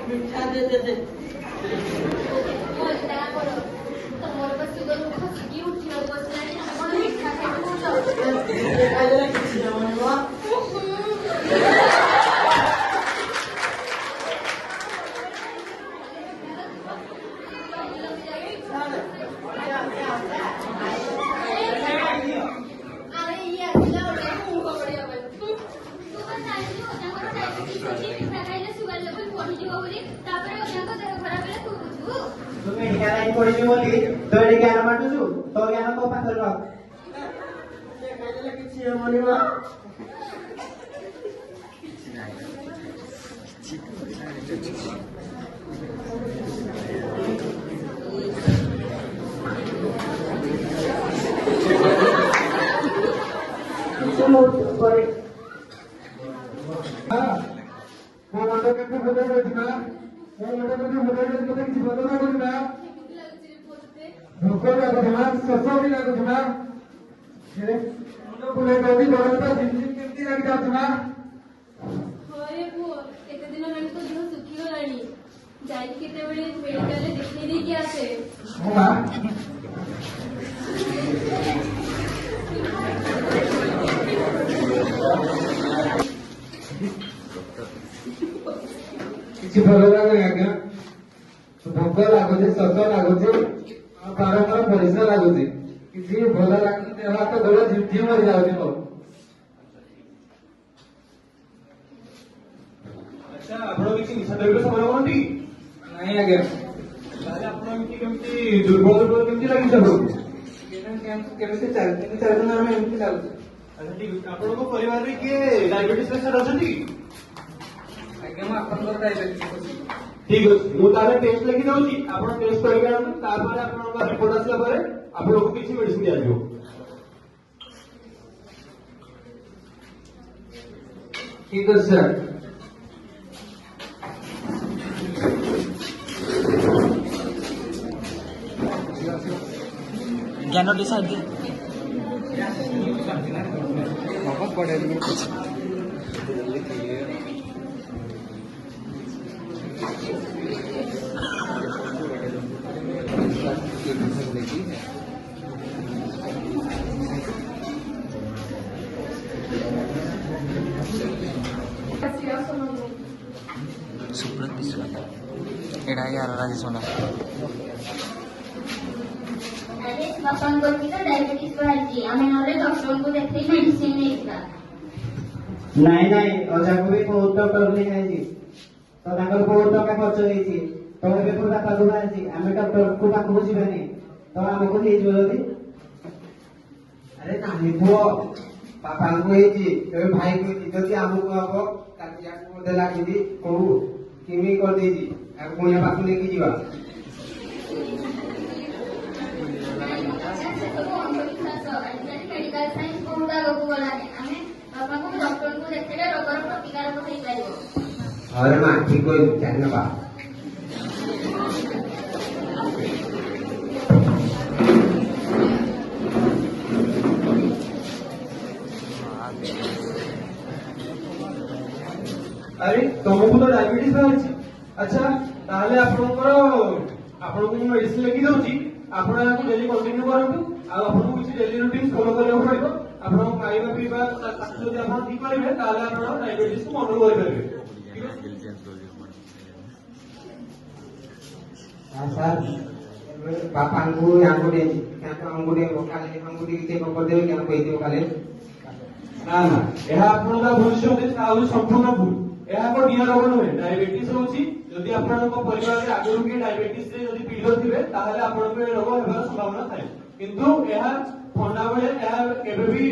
मिठा दे दे दे ତମର ବସ ସୁଗର ଖସିକି ଉଠିବାକୁ ବସିଲାଣି ଆପଣ ମିଠା ଖାଇବାକୁ କିଛି ହବନି ମା ज्ञान बांटुचु तो ज्ञान तो पाखर କିଛି ହବନି ମା भोक लगुना शोष भी लगुना बुले गली दौड़ता झिमझिम केमती लग जातना ହଏ ପୁଅ କେତେ ଦିନ ହେଲାଣି ତ ଦେହ ଶୁଖିଗଲାଣି ଯାଇକି କେତେବେଳେ ମେଡିକାଲରେ ଦେଖେଇ ଦେଇକି ଆସେ କିଛି ଭଲ ଲାଗୁନି ଆଜ୍ଞା ଭୋକ ଲାଗୁଛି ଶୋଷ ଲାଗୁଛି ବାରମ୍ବାର ପରିଶ୍ରା ଲାଗୁଛି କିଛି ଭଲ ଲାଗୁନି ଦେହ ହାତ ଗୋଡ ଝିମଝିମ ମରି ଯାଉଛି ମୋର ଆଚ୍ଛା ଆପଣ କିଛି ନିଶା ଦ୍ରବ୍ୟ ସେବନ କରନ୍ତି ନାଇଁ ଆଜ୍ଞା ତାହେଲେ ଆପଣ ଏମିତି କେମିତି ଦୁର୍ବଳ ଦୁର୍ବଳ କେମିତି ଲାଗିଛି ଆପଣଙ୍କୁ କେମିତି ଚାରି ଦିନ ଆମେ ଏମିତି ଲାଗୁଛୁ ଆଚ୍ଛା ଠିକ ଅଛି ଆପଣଙ୍କ ପରିବାରରେ କିଏ ଡାଇବେଟିସ୍ ପେସେଣ୍ଟ ଅଛନ୍ତି ଆଜ୍ଞା ମୁଁ ଆପଣଙ୍କର ଡାଇବେଟିସ୍ ଅଛି ଠିକ ଅଛି ମୁଁ ତାହେଲେ ଟେଷ୍ଟ ଲେଖି ଦଉଛି ଆପଣ ଟେଷ୍ଟ କରିକି ଆଣନ୍ତୁ ତାପରେ ଆପଣଙ୍କ ରିପୋର୍ଟ ଆସିଲା ପରେ ଆପଣଙ୍କୁ କିଛି ମେଡିସିନ ଦିଆଯିବ ଠିକ ଅଛି ସାର୍ ज्ञान टी साइड सुब्रत विश्वा एड़ा यार राजेश सोना ବାପାଙ୍କର ବି ତ ଡାଇବେଟିସ୍ ବାହାରିଛି ଆମେ ନହେଲେ ଡକ୍ଟରଙ୍କୁ ଦେଖେଇ ମେଡିସିନ ନେଇଯିବା ନାଇଁ ନାଇଁ ଅଜାକୁ ବି ବହୁତ ଡକ୍ଟର ନେଇଯାଇଛି ତ ତାଙ୍କର ବହୁତ ଟଙ୍କା ଖର୍ଚ୍ଚ ହେଇଛି ତ ଏବେ ପୁଣି ବାପାକୁ ବାହାରିଛି ଆମେ ଡକ୍ଟରକୁ ପାଖକୁ ଯିବାନି ତ ଆମକୁ ନେଇଯିବ ଯଦି ଆରେ ନାନୀ ପୁଅ ବାପାଙ୍କୁ ହେଇଛି ଏବେ ଭାଇକୁ ହେଇଛି ଯଦି ଆମକୁ ହବ ତାକୁ ୟାକୁ ମତେ ଲାଗୁଛି କୋଉ କେମିତି କରିଦେଇଛି ଆଉ ପୁଣି ପାଖକୁ ନେଇକି ଯିବା ମେଡିକାଲ ସାଇନ୍ସ ବହୁତ ଆଗକୁ ଗଲାଣି ଆମେ ବାପାଙ୍କୁ ଡକ୍ଟରଙ୍କୁ ଦେଖେଇଲେ ରୋଗର ପ୍ରତିକାରକ ହେଇପାରିବ अरे माँ ठीक हो जाने बा अरे तुमको तो डायबिटीज बाहरी अच्छा ताहले आपनकर आपनको मेडिसिन लिखि दउची आपण याको डेली कंटिन्यू करंतु आ आपनको किछि डेली रूटीन फॉलो କରିବାକୁ ପଡିବ ଆପଣ ଖାଇବା ପିଇବା ତାକୁ ଯଦି ଆପଣ ଠିକ କରିବେ ତାହେଲେ ଆପଣ ଡାଇବେଟିସ୍ କୁ କଣ୍ଟ୍ରୋଲ କରିପାରିବେ ଠିକ ଅଛି सर बापा को आंगुठी आंगुठी काले आंगुठी चेक करदेबे क्या कहदियो काले ନା ନା ଏହା ଆପଣଙ୍କ ଭବିଷ୍ୟତରେ ଆଉ ସମ୍ପୂର୍ଣ୍ଣ ଭୁଲ ଏହା ଏକ ଡିଆ ରୋଗ ନୁହେଁ ଡାଇବେଟିସ୍ ହଉଛି ଯଦି ଆପଣଙ୍କ ପରିବାରରେ ଆଗରୁ କିଏ ଡାଇବେଟିସ୍ ରେ ଯଦି ପୀଡ଼ିତ ଥିବେ ତାହେଲେ ଆପଣଙ୍କୁ ଏ ରୋଗ ହେବାର ସମ୍ଭାବନା ଥାଏ କିନ୍ତୁ ଏହା ଥଣ୍ଡା ବେଳେ ଏହା କେବେ ବି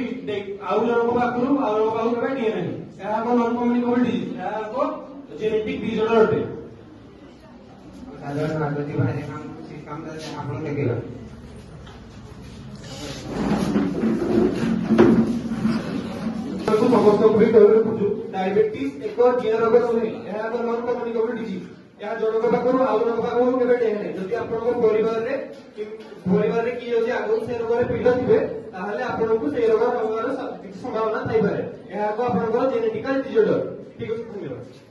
ଆଉ ଜଣଙ୍କ ପାଖରୁ ଆଉ ଜଣଙ୍କ ପାଖକୁ କେବେ ଦିଏ ନାହିଁ ଏହା ଏକ ନନ୍ କମ୍ୟୁନିକେବଲ୍ ଡିଜିଜ୍ ଏହା ଏକ ଜେନେଟିକ୍ ଡିସଅର୍ଡର ଅଟେ साधारण आदती भाई काम आपण देखिबा ସମସ୍ତଙ୍କୁ ବି କହିବାକୁ ଖୋଜୁ ଡାଇବେଟିସ୍ ଏକ ଜିଆ ରୋଗ ନୁହେଁ ଏହା ଏକ ନନ୍ କମ୍ୟୁନିକେବଲ୍ ଡିଜିଜ୍ ଏହା ଜଣଙ୍କ ପାଖରୁ ଆଉ ଜଣଙ୍କ ପାଖକୁ କେବେ ଡିଏ ନାହିଁ ଯଦି ଆପଣଙ୍କ ପରିବାରରେ କିଏ ଯଦି ଆଗରୁ ସେ ରୋଗରେ ପୀଡ଼ିତ ଥିବେ ତାହେଲେ ଆପଣଙ୍କୁ ସେଇ ରୋଗ ହେବାର କିଛି ସମ୍ଭାବନା ଥାଇପାରେ। ଏହାକୁ ଆପଣଙ୍କର ଜେନେଟିକାଲ ଡିଜର୍ଡର। ଠିକ ଅଛି, ଧନ୍ୟବାଦ।